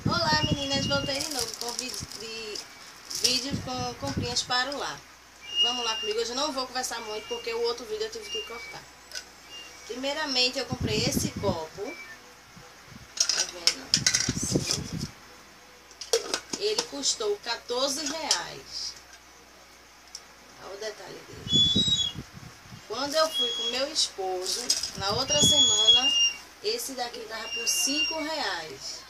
Olá meninas, voltei de novo com vídeo com comprinhas para o lar. Vamos lá comigo, hoje eu não vou conversar muito porque o outro vídeo eu tive que cortar. Primeiramente eu comprei esse copo, tá vendo? Assim. Ele custou R$14. Olha o detalhe dele. Quando eu fui com meu esposo, na outra semana, esse daqui tava por R$5.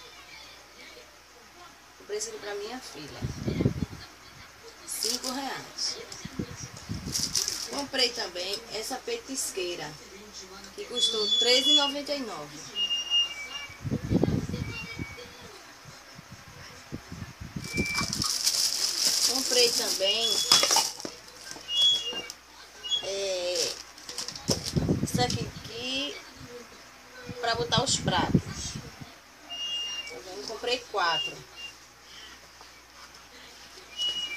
Comprei esse aqui pra minha filha. R$5. Comprei também essa petisqueira, que custou R$13,99. Comprei também isso aqui para botar os pratos. Comprei 4.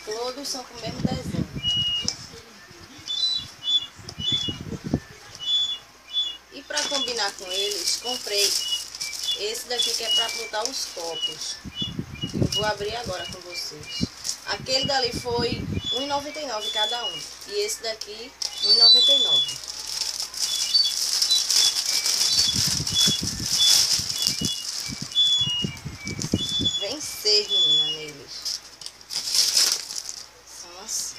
Todos são com o mesmo desenho. E para combinar com eles, comprei esse daqui que é para botar os copos. Eu vou abrir agora com vocês. Aquele dali foi R$1,99 cada um. E esse daqui, R$1,99. Vem 6, menina, neles. São assim.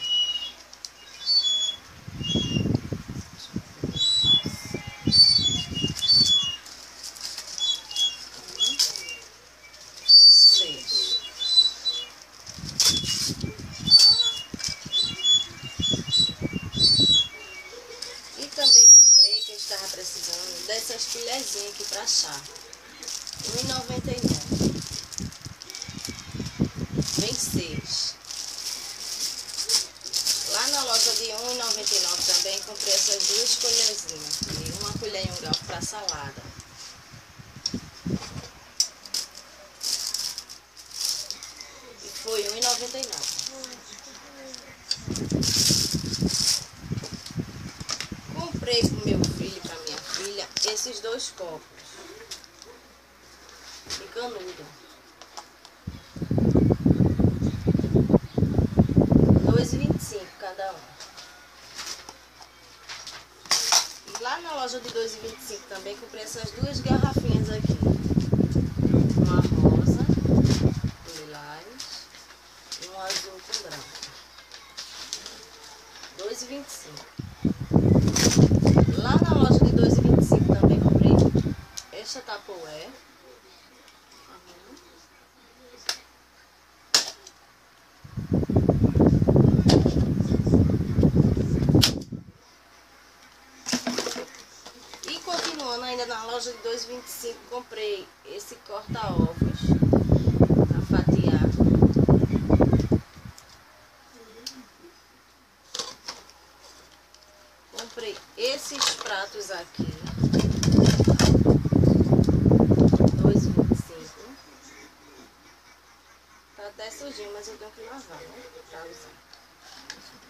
E também comprei, que eu estava precisando, dessas colherzinhas aqui para chá. R$1,99. Vem 6. Lá na loja de R$1,99 também comprei essas 2 colherzinhas. E uma colher e um garfo para salada. E foi R$1,99. Comprei pro meu filho e pra minha filha esses 2 copos de canudo. R$2,25 cada um. E lá na loja de R$2,25 também comprei essas 2 garrafinhas aqui. Uma rosa, lilás e um azul com branco. R$2,25. Lá na loja de R$2,25 também comprei esta Tupperware. E continuando ainda na loja de R$2,25, comprei esse corta-ovos para fatiar. Comprei esses pratos aqui, R$2,25. Tá até sujinho, mas eu tenho que lavar, né? Pra usar.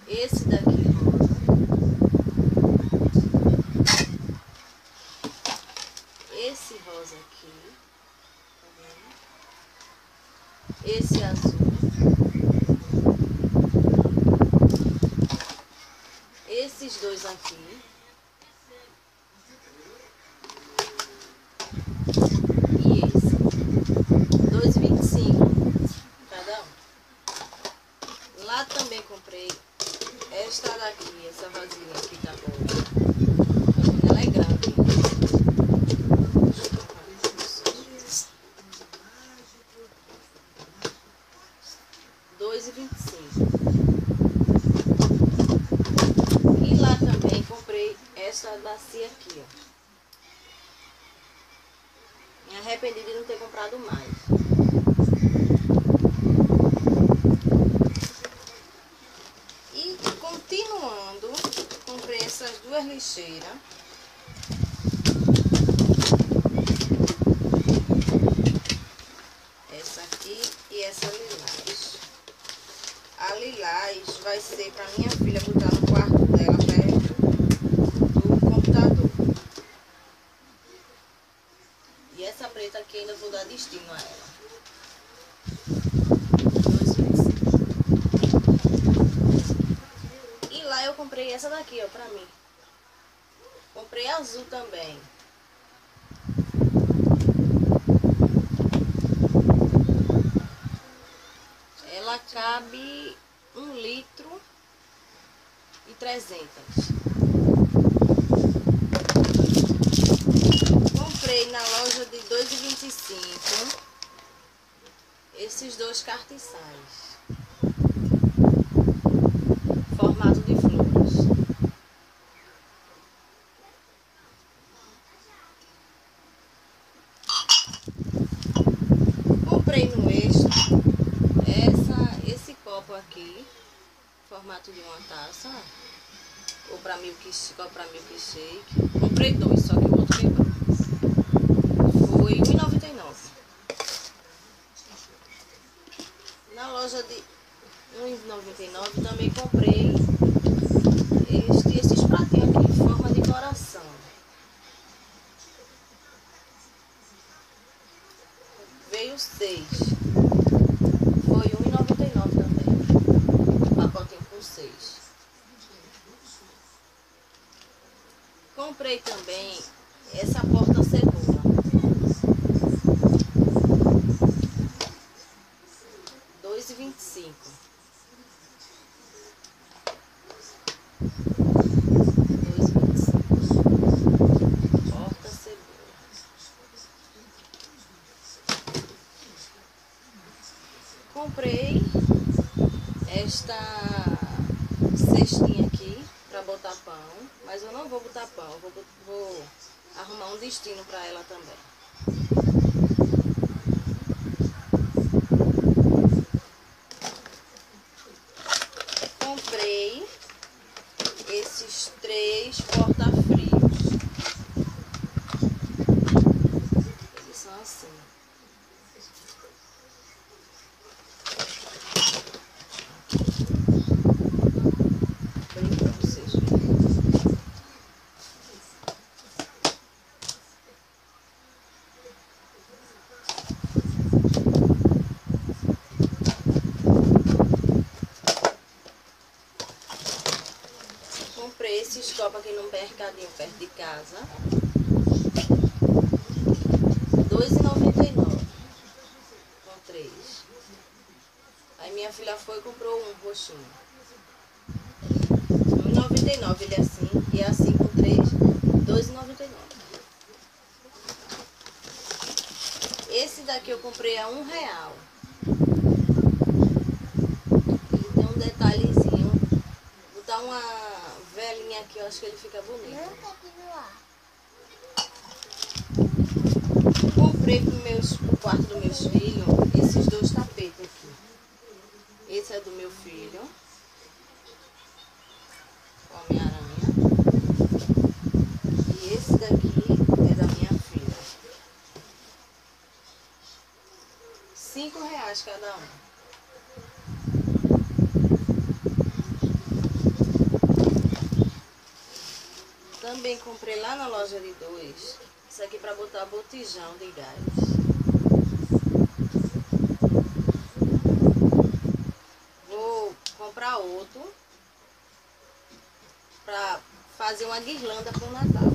Esse daqui rosa. Esse rosa aqui. Tá vendo? Esse azul. Esses 2 aqui. E esse. R$2,25 cada um. Lá também comprei esta daqui, essa vasilha aqui tá boa. Ela é grande. R$2,25. E lá também comprei essa bacia aqui, ó. Me arrependi de não ter comprado mais. E continuando, comprei essas 2 lixeiras. Essa aqui e essa lilás. A lilás vai ser para minha filha botar no quarto dela, perto do computador. E essa preta aqui ainda vou dar destino a ela. comprei essa daqui, ó, pra mim. Comprei azul também. Ela cabe 1,3 litros. Comprei na loja de 2,25 esses dois cartiçais. Formato de flores. Comprei no extra esse copo aqui, formato de uma taça, ou para milkshake. Comprei dois, só que o outro quebrou. Foi R$1,99. Na loja de R$1,99 também comprei esses pratinhos aqui, em forma de coração. Veio 6. Foi R$1,99 também. Pacotinho com 6. Comprei também essa porta-cebola. R$2,25. Porta-cebola. Comprei esta cestinha aqui para botar pão, mas eu não vou botar pão, vou arrumar um destino para ela também. Comprei esses 3 porta-frios. Eles são assim. Comprei esses copos aqui no mercadinho perto de casa. R$2,99. Com 3. Aí minha filha foi e comprou um roxinho. R$1,99 ele é assim. E é assim com 3, R$2,99. Esse daqui eu comprei a R$1. Ele tem um detalhezinho. Vou botar uma velinha aqui, eu acho que ele fica bonito. Comprei pro quarto dos meus filhos esses 2 tapetes aqui. Esse é do meu filho, Homem-Aranha. E esse daqui é da minha filha. R$5 cada um. Também comprei lá na loja de 2. Isso aqui para botar botijão de gás. Vou comprar outro para fazer uma guirlanda para o Natal.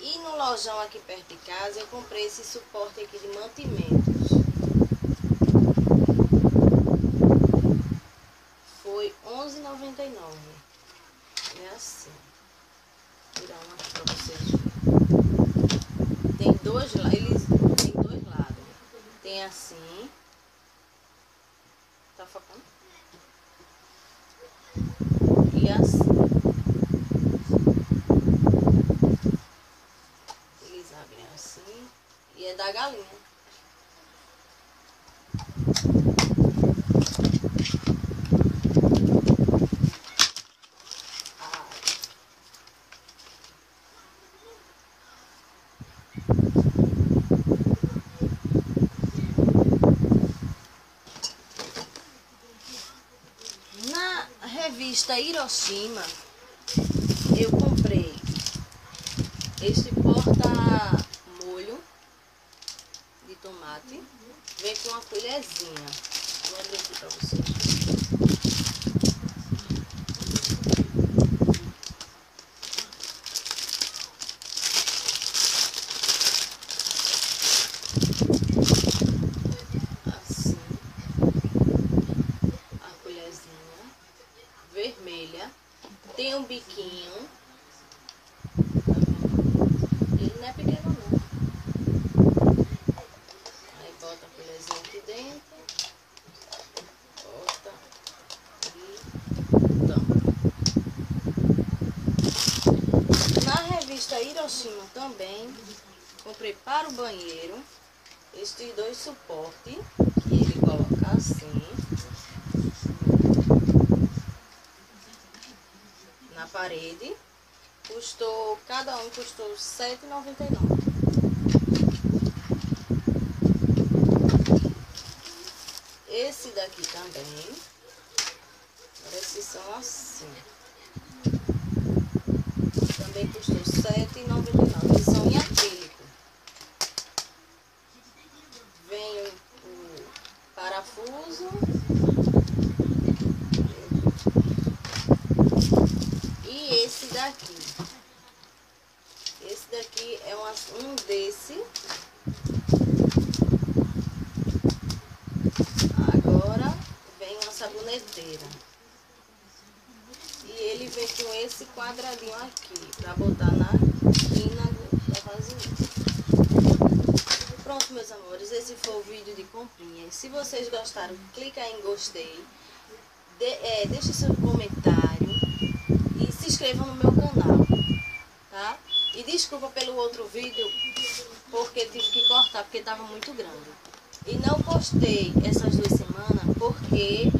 E no lojão aqui perto de casa eu comprei esse suporte aqui de mantimentos. Foi R$11,99. É assim. Vou tirar uma aqui pra vocês verem. Tem 2 lados. Tem 2 lados. Tem assim. Tá focando? E assim. Eles abrem assim. E é da galinha. Na revista Hiroshima, eu comprei este porta-molho de tomate. Vem com uma colherzinha. Vou abrir aqui pra vocês. Assim. A colherzinha. Vermelha. Tem um biquinho. Ele não é pequeno não. Aí bota a colherzinha aqui dentro. Bota e tampa. Na revista Hiroshima também comprei para o banheiro estes dois suportes que ele coloca assim na parede. Cada um custou R$ 7,99. Esse daqui também. Esses são assim. Também custou R$ 7,99. Eles são em acrílico. Vem o parafuso. E esse daqui. Esse daqui é um desse. Agora vem uma saboneteira. E ele vem com esse quadradinho aqui, pra botar na quina da vasilha. Pronto, meus amores, esse foi o vídeo de comprinhas. Se vocês gostaram, clica em gostei. Deixe seu comentário. E se inscreva no meu canal, tá? E desculpa pelo outro vídeo, porque tive que cortar, porque estava muito grande. E não postei essas 2 semanas, porque